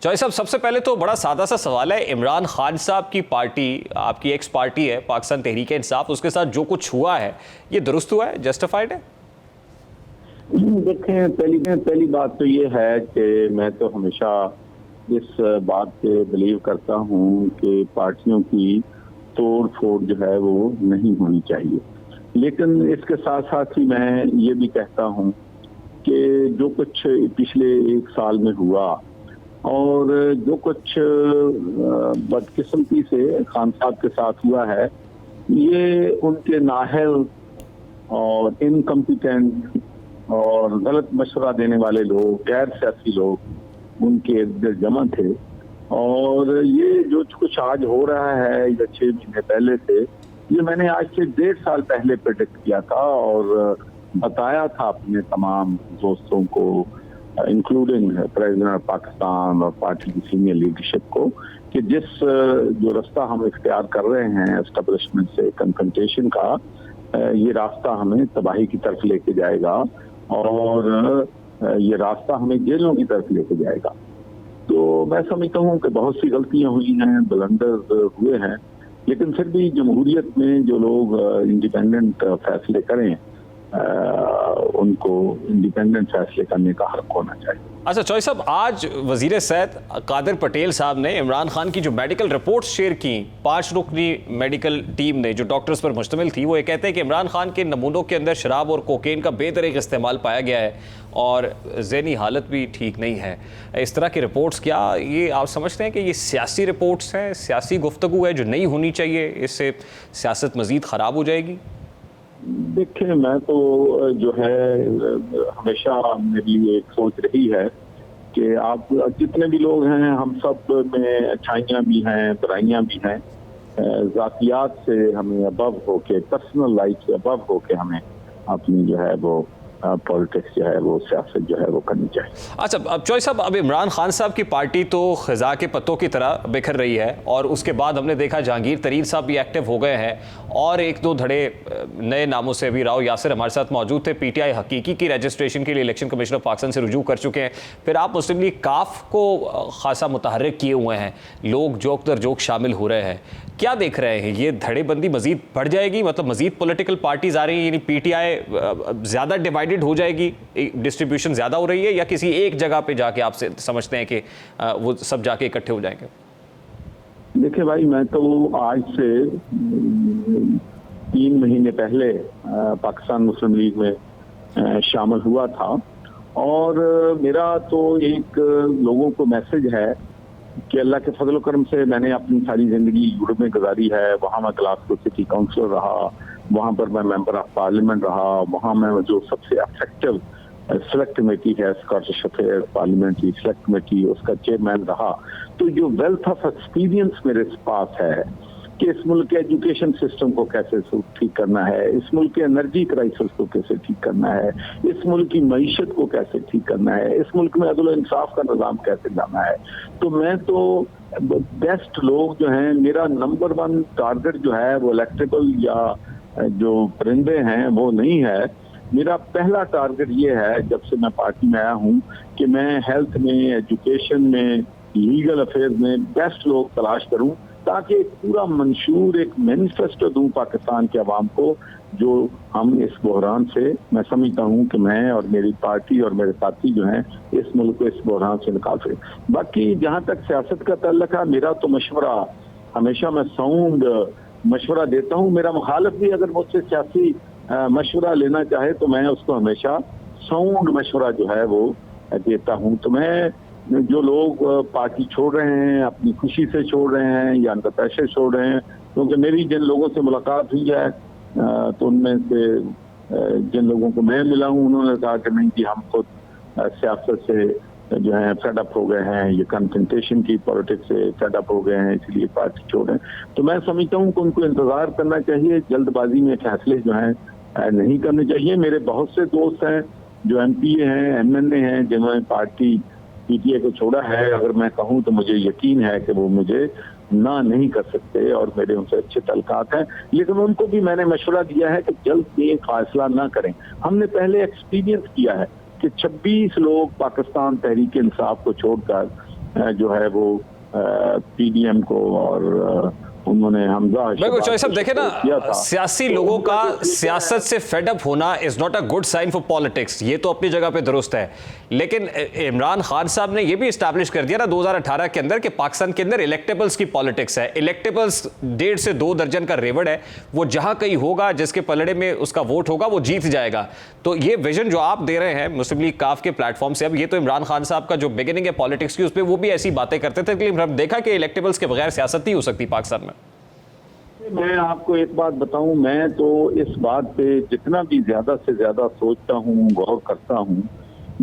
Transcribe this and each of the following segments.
Joy صاحب، سب سے پہلے تو بڑا سادہ سا سوال ہے، عمران خان صاحب کی پارٹی، آپ کی ایکس پارٹی ہے پاکستان تحریک انصاف، اس کے ساتھ جو کچھ ہوا ہے یہ درست ہوا ہے، جسٹیفائڈ ہے؟ دیکھیں، پہلی بات تو یہ ہے کہ میں تو ہمیشہ اس بات پہ بلیو کرتا ہوں کہ پارٹیوں کی توڑ پھوڑ جو ہے وہ نہیں ہونی چاہیے، لیکن اس کے ساتھ ساتھ ہی میں یہ بھی کہتا ہوں کہ جو کچھ پچھلے ایک سال میں ہوا اور جو کچھ بدقسمتی سے خان صاحب کے ساتھ ہوا ہے، یہ ان کے نااہل اور انکمپیٹنٹ اور غلط مشورہ دینے والے لوگ، غیر سیاسی لوگ ان کے ارد جمع تھے، اور یہ جو کچھ آج ہو رہا ہے یا 6 مہینے پہلے سے، یہ میں نے آج سے 1.5 سال پہلے پریڈکٹ کیا تھا اور بتایا تھا اپنے تمام دوستوں کو، انکلوڈنگ پریزیڈنٹ آف پاکستان اور پارٹی کی سینئر لیڈرشپ کو، کہ جس جو راستہ ہم اختیار کر رہے ہیں اسٹیبلشمنٹ سے کنفرنٹیشن کا، یہ راستہ ہمیں تباہی کی طرف لے کے جائے گا اور یہ راستہ ہمیں جیلوں کی طرف لے کے جائے گا۔ تو میں سمجھتا ہوں کہ بہت سی غلطیاں ہوئی ہیں، بلنڈرز ہوئے ہیں، لیکن پھر بھی جمہوریت میں جو لوگ انڈیپینڈنٹ فیصلے کریں، ان کو انڈیپینڈنٹ فیصلے کرنے کا حق ہونا چاہیے۔ اچھا چوائے صاحب، آج وزیر صحت قادر پٹیل صاحب نے عمران خان کی جو میڈیکل رپورٹس شیئر کی 5 رکنی میڈیکل ٹیم نے جو ڈاکٹرز پر مشتمل تھی، وہ یہ کہتے ہیں کہ عمران خان کے نمونوں کے اندر شراب اور کوکین کا بے دریغ استعمال پایا گیا ہے اور ذہنی حالت بھی ٹھیک نہیں ہے۔ اس طرح کی رپورٹس، کیا یہ آپ سمجھتے ہیں کہ یہ سیاسی رپورٹس ہیں، سیاسی گفتگو ہے جو نہیں ہونی چاہیے، اس سے سیاست مزید خراب ہو جائے گی؟ دیکھیں، میں تو جو ہے ہمیشہ میری ایک سوچ رہی ہے کہ آپ جتنے بھی لوگ ہیں، ہم سب میں اچھائیاں بھی ہیں، برائیاں بھی ہیں، ذاتیات سے ہمیں ابو ہو کے، پرسنل لائف سے ابو ہو کے ہمیں اپنی جو ہے وہ پولیٹکس جو ہے وہ سیاست جو ہے وہ کرنی چاہیے۔ اچھا، اب چوائے صاحب، اب عمران خان صاحب کی پارٹی تو خزاں کے پتوں کی طرح بکھر رہی ہے، اور اس کے بعد ہم نے دیکھا جہانگیر ترین صاحب بھی ایکٹیو ہو گئے ہیں، اور ایک دو دھڑے نئے ناموں سے بھی راؤ یاسر ہمارے ساتھ موجود تھے، پی ٹی آئی حقیقی کی رجسٹریشن کے لیے الیکشن کمیشن آف پاکستان سے رجوع کر چکے ہیں، پھر آپ مسلم لیگ کاف کو خاصا متحرک کیے ہوئے ہیں، لوگ جوک در جوک شامل ہو رہے ہیں، کیا دیکھ رہے ہیں؟ یہ دھڑے بندی مزید بڑھ جائے گی؟ مطلب مزید پولیٹیکل پارٹیز آ رہی ہیں، یعنی پی ٹی آئی زیادہ ڈیوائیڈڈ ہو جائے گی، ڈسٹریبیوشن زیادہ ہو رہی ہے، یا کسی ایک جگہ پہ جا کے آپ سے سمجھتے ہیں کہ وہ سب جا کے اکٹھے ہو جائیں گے؟ دیکھیں بھائی، میں تو آج سے 3 مہینے پہلے پاکستان مسلم لیگ میں شامل ہوا تھا، اور میرا تو ایک لوگوں کو میسج ہے کہ اللہ کے فضل و کرم سے میں نے اپنی ساری زندگی یورپ میں گزاری ہے، وہاں میں گلاسگو سٹی کونسلر رہا، وہاں پر میں ممبر آف پارلیمنٹ رہا، وہاں میں جو سب سے افیکٹو سلیکٹ کمیٹی ہے Scottish affair parliamentary select committee, اس کا چیئرمین رہا۔ تو جو ویلتھ آف ایکسپیرینس میرے پاس ہے کہ اس ملک کے ایجوکیشن سسٹم کو کیسے ٹھیک کرنا ہے، اس ملک کے انرجی کرائسس کو کیسے ٹھیک کرنا ہے، اس ملک کی معیشت کو کیسے ٹھیک کرنا ہے، اس ملک میں عدل و انصاف کا نظام کیسے لانا ہے، تو میں تو بیسٹ لوگ جو ہیں، میرا نمبر 1 ٹارگٹ جو ہے وہ الیکٹریبل یا جو پرندے ہیں وہ نہیں ہے۔ میرا پہلا ٹارگٹ یہ ہے، جب سے میں پارٹی میں آیا ہوں، کہ میں ہیلتھ میں، ایجوکیشن میں، لیگل افیئرز میں بیسٹ لوگ تلاش کروں، تاکہ ایک پورا منشور، ایک مینیفیسٹو دوں پاکستان کے عوام کو، جو ہم اس بحران سے، میں سمجھتا ہوں کہ میں اور میری پارٹی اور میرے ساتھی جو ہیں اس ملک کو اس بحران سے نکال سکیں۔ باقی جہاں تک سیاست کا تعلق ہے، میرا تو مشورہ ہمیشہ میں ساؤنڈ مشورہ دیتا ہوں، میرا مخالف بھی اگر مجھ سے سیاسی مشورہ لینا چاہے تو میں اس کو ہمیشہ ساؤنڈ مشورہ جو ہے وہ دیتا ہوں۔ تو میں جو لوگ پارٹی چھوڑ رہے ہیں، اپنی خوشی سے چھوڑ رہے ہیں یا اندر پیسے چھوڑ رہے ہیں، کیونکہ میری جن لوگوں سے ملاقات ہوئی ہے تو ان میں سے جن لوگوں کو میں ملا ہوں، انہوں نے کہا کہ نہیں جی، ہم خود سیاست سے جو ہیں فیڈ اپ ہو گئے ہیں، یہ کنفرنٹیشن کی پولیٹکس سے فیڈ اپ ہو گئے ہیں، اس لیے پارٹی چھوڑ رہے ہیں۔ تو میں سمجھتا ہوں کہ ان کو انتظار کرنا چاہیے، جلد بازی میں فیصلے جو ہیں نہیں کرنے چاہیے۔ میرے بہت سے دوست ہیں جو ایم پی اے ہیں، ایم این اے ہیں، جنہوں نے پارٹی پی ٹی اے کو چھوڑا ہے، اگر میں کہوں تو مجھے یقین ہے کہ وہ مجھے نہ نہیں کر سکتے، اور میرے ان سے اچھے تعلقات ہیں، لیکن ان کو بھی میں نے مشورہ دیا ہے کہ جلد یہ فیصلہ نہ کریں۔ ہم نے پہلے ایکسپیرینس کیا ہے کہ 26 لوگ پاکستان تحریک انصاف کو چھوڑ کر جو ہے وہ پی ڈی ایم کو اور انہوں نے حمزہ بالکل چوہے صاحب دیکھیں نا، سیاسی لوگوں کا سیاست سے فیڈ اپ ہونا is not a good sign for politics, یہ تو اپنی جگہ پہ درست ہے، لیکن عمران خان صاحب نے یہ بھی اسٹیبلش کر دیا نا 2018 کے اندر کہ پاکستان کے اندر الیکٹیبلز کی پالیٹکس ہے، الیکٹیبلز 1.5 سے 2 درجن کا ریوڑ ہے، وہ جہاں کہیں ہوگا جس کے پلڑے میں اس کا ووٹ ہوگا وہ جیت جائے گا۔ تو یہ ویژن جو آپ دے رہے ہیں مسلم لیگ کاف کے پلیٹ فارم سے، اب یہ تو عمران خان صاحب کا جو بگننگ ہے پالیٹکس کی، اس پہ وہ بھی ایسی باتیں کرتے تھے، لیکن ہم دیکھا کہ الیکٹیبلز کے بغیر سیاست نہیں ہو سکتی پاکستان میں۔ میں آپ کو ایک بات بتاؤں، میں تو اس بات پہ جتنا بھی زیادہ سے زیادہ سوچتا ہوں، غور کرتا ہوں،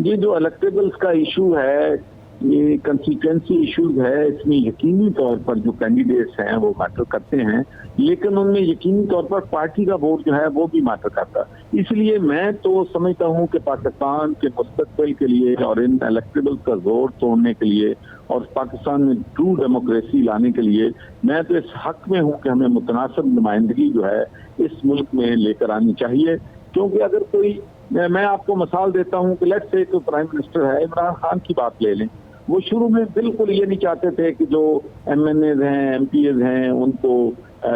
یہ جو الیکٹیبلز کا ایشو ہے، یہ کنسٹیٹوئنسی ایشوز ہے، اس میں یقینی طور پر جو کینڈیڈیٹس ہیں وہ میٹر کرتے ہیں، لیکن ان میں یقینی طور پر پارٹی کا ووٹ جو ہے وہ بھی میٹر کرتا ہے۔ اس لیے میں تو سمجھتا ہوں کہ پاکستان کے مستقبل کے لیے اور ان الیکٹیبلز کا زور توڑنے کے لیے اور پاکستان میں ٹرو ڈیموکریسی لانے کے لیے میں تو اس حق میں ہوں کہ ہمیں متناسب نمائندگی جو ہے اس ملک میں لے کر آنی چاہیے، کیونکہ اگر کوئی، میں آپ کو مثال دیتا ہوں کہ لیٹس سے کوئی پرائم منسٹر ہے، عمران خان کی بات لے لیں، وہ شروع میں بالکل یہ نہیں چاہتے تھے کہ جو ایم این ایز ہیں، ایم پی ایز ہیں، ان کو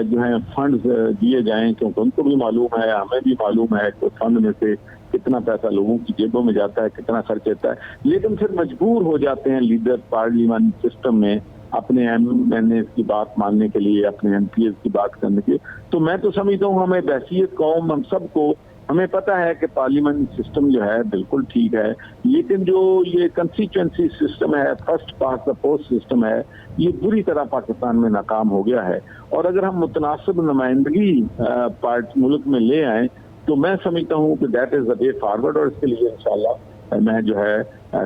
جو ہیں فنڈز دیے جائیں، کیونکہ ان کو بھی معلوم ہے، ہمیں بھی معلوم ہے کہ فنڈ میں سے کتنا پیسہ لوگوں کی جیبوں میں جاتا ہے، کتنا خرچ ہوتا ہے، لیکن پھر مجبور ہو جاتے ہیں لیڈر پارلیمنٹ سسٹم میں اپنے ایم این ایز کی بات ماننے کے لیے، اپنے ایم پی ایز کی بات کرنے کے لیے۔ تو میں تو سمجھتا ہوں ہمیں بحیثیت قوم، ہم سب کو ہمیں پتہ ہے کہ پارلیمنٹ سسٹم جو ہے بالکل ٹھیک ہے، لیکن جو یہ کنسٹیچوئنسی سسٹم ہے، first past the post system ہے، یہ بری طرح پاکستان میں ناکام ہو گیا ہے، اور اگر ہم متناسب نمائندگی ملک میں لے آئیں تو میں سمجھتا ہوں کہ that is the way forward, اور اس کے لیے انشاءاللہ میں جو ہے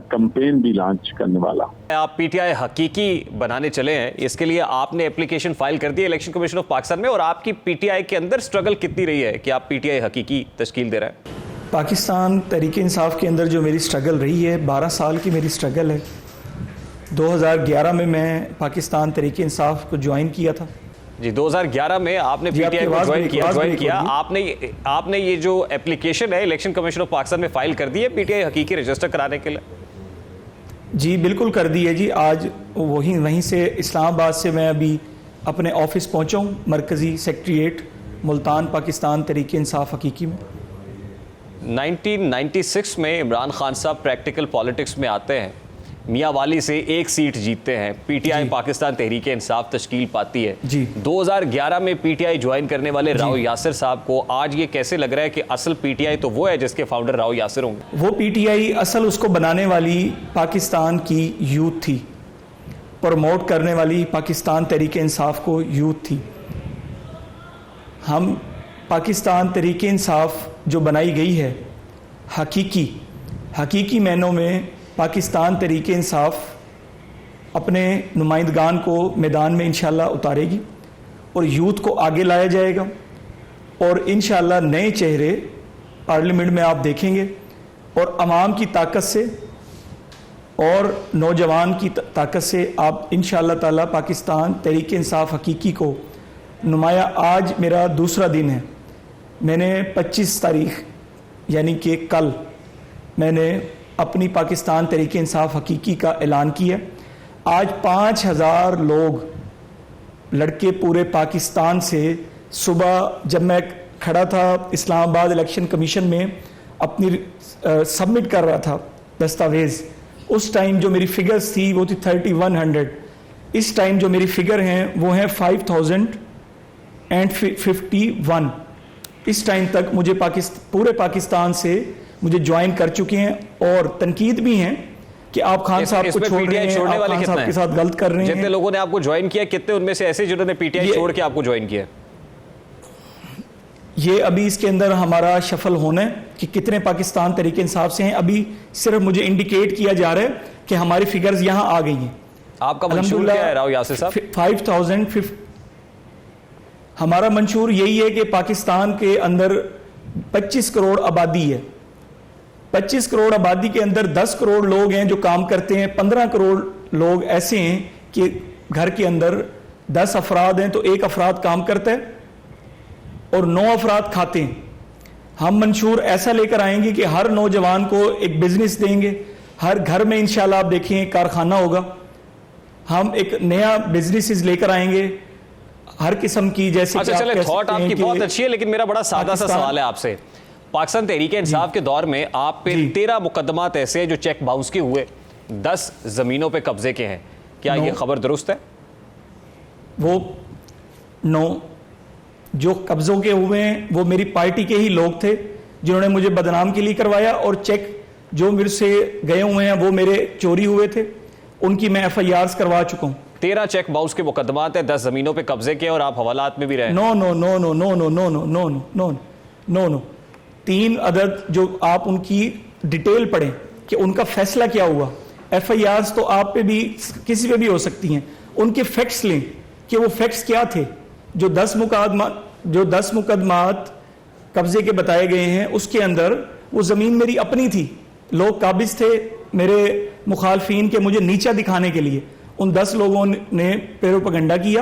کمپین بھی لانچ کرنے والا ہوں۔ آپ پی ٹی آئی حقیقی بنانے چلے ہیں، اس کے لیے آپ نے اپلیکیشن فائل کر دی الیکشن کمیشن آف پاکستان میں، اور آپ کی پی ٹی آئی کے اندر سٹرگل کتنی رہی ہے کہ آپ پی ٹی آئی حقیقی تشکیل دے رہے ہیں؟ پاکستان تحریک انصاف کے اندر جو میری سٹرگل رہی ہے، 12 سال کی میری سٹرگل ہے۔ 2011 میں پاکستان تحریک انصاف کو جوائن کیا تھا۔ جی 2011 میں آپ نے پی ٹی آئی کو جوائن کیا، آپ نے یہ جو اپلیکیشن ہے الیکشن کمیشن آف پاکستان میں فائل کر دی ہے پی ٹی آئی حقیقی رجسٹر کرانے کے لیے؟ جی بالکل کر دی ہے جی، آج وہیں سے اسلام آباد سے میں ابھی اپنے آفس پہنچا ہوں، مرکزی سیکریٹریٹ ملتان پاکستان تحریک انصاف حقیقی میں۔ 1996 میں عمران خان صاحب پریکٹیکل پالیٹکس میں آتے ہیں، میاں والی سے 1 سیٹ جیتتے ہیں، P T I Pakistan Tehreek Insaf تشکیل پاتی ہے۔ 2011 میں پی ٹی آئی جوائن کرنے والے راؤ یاسر صاحب کو آج یہ کیسے لگ رہا ہے کہ اصل پی ٹی آئی تو وہ ہے جس کے فاؤنڈر راؤ یاسر ہوں گے؟ وہ پی ٹی آئی اصل اس کو بنانے والی پاکستان کی یوتھ تھی، پروموٹ کرنے والی پاکستان تحریک انصاف کو یوتھ تھی۔ ہم پاکستان تحریک انصاف جو بنائی گئی ہے، حقیقی معنوں میں پاکستان تحریک انصاف اپنے نمائندگان کو میدان میں انشاءاللہ اتارے گی، اور یوتھ کو آگے لایا جائے گا، اور انشاءاللہ نئے چہرے پارلیمنٹ میں آپ دیکھیں گے، اور عوام کی طاقت سے اور نوجوان کی طاقت سے آپ انشاءاللہ تعالی پاکستان تحریک انصاف حقیقی کو نمایاں۔ آج میرا دوسرا دن ہے، میں نے 25 تاریخ یعنی کہ کل میں نے اپنی پاکستان تحریک انصاف حقیقی کا اعلان کیا۔ آج 5000 لوگ لڑکے پورے پاکستان سے، صبح جب میں کھڑا تھا اسلام آباد الیکشن کمیشن میں اپنی سبمٹ کر رہا تھا دستاویز، اس ٹائم جو میری فگرز تھی وہ تھی 3100، اس ٹائم جو میری فگر ہیں وہ ہیں 5051۔ اس ٹائم تک مجھے پورے پاکستان سے مجھے جوائن کر چکے ہیں، اور تنقید بھی ہیں کہ آپ خان صاحب کو چھوڑ رہے ہیں، آپ خان صاحب کے ساتھ غلط کر رہے ہیں۔ جتنے لوگوں نے آپ کو جوائن کیا، کتنے ان میں سے ایسے جنہوں نے پی ٹی آئی چھوڑ کے آپ کو جوائن کیا؟ یہ ابھی اس کے اندر ہمارا شفل ہونا ہے کہ کتنے پاکستان تحریک انصاف سے ہیں، ابھی صرف مجھے انڈیکیٹ کیا جا رہا ہے کہ ہماری فگرز یہاں آ گئی ہیں۔ آپ کا منشور کیا ہے راؤ یاسر صاحب؟ 5000۔ ہمارا منشور یہی ہے کہ پاکستان کے اندر 25 کروڑ آبادی ہے، 25 کروڑ آبادی کے اندر 10 کروڑ لوگ ہیں جو کام کرتے ہیں، 15 کروڑ لوگ ایسے ہیں کہ گھر کے اندر 10 افراد ہیں تو 1 افراد کام کرتا ہے اور 9 افراد کھاتے ہیں۔ ہم منشور ایسا لے کر آئیں گے کہ ہر نوجوان کو ایک بزنس دیں گے، ہر گھر میں انشاءاللہ آپ دیکھیں کارخانہ ہوگا، ہم ایک نیا بزنس لے کر آئیں گے ہر قسم کی, جیسے اچھا چلے تھاٹ آپ کی بہت اچھی ہے, لیکن میرا بڑا سادہ سا سوال ہے آپ سے. پاکستان تحریک انصاف کے دور میں آپ پہ 13 مقدمات ایسے ہیں جو چیک باؤنس کے ہوئے, 10 زمینوں پہ قبضے کے ہیں, کیا یہ خبر درست ہے؟ وہ جو قبضوں کے ہوئے ہیں وہ میری پارٹی کے ہی لوگ تھے جنہوں نے مجھے بدنام کے لیے کروایا, اور چیک جو میرے سے گئے ہوئے ہیں وہ میرے چوری ہوئے تھے, ان کی میں FIRs کروا چکا ہوں. 13 چیک باؤنس کے مقدمات ہیں, 10 زمینوں پہ قبضے کے, اور آپ حوالات میں بھی رہے. نو 3 عدد جو آپ ان کی ڈیٹیل پڑھیں کہ ان کا فیصلہ کیا ہوا. FIRs تو آپ پہ بھی کسی پہ بھی ہو سکتی ہیں, ان کے فیکٹس لیں کہ وہ فیکٹس کیا تھے. جو 10 مقدمات قبضے کے بتائے گئے ہیں اس کے اندر وہ زمین میری اپنی تھی, لوگ قابض تھے میرے مخالفین کے مجھے نیچا دکھانے کے لیے, ان 10 لوگوں نے پروپیگنڈا کیا.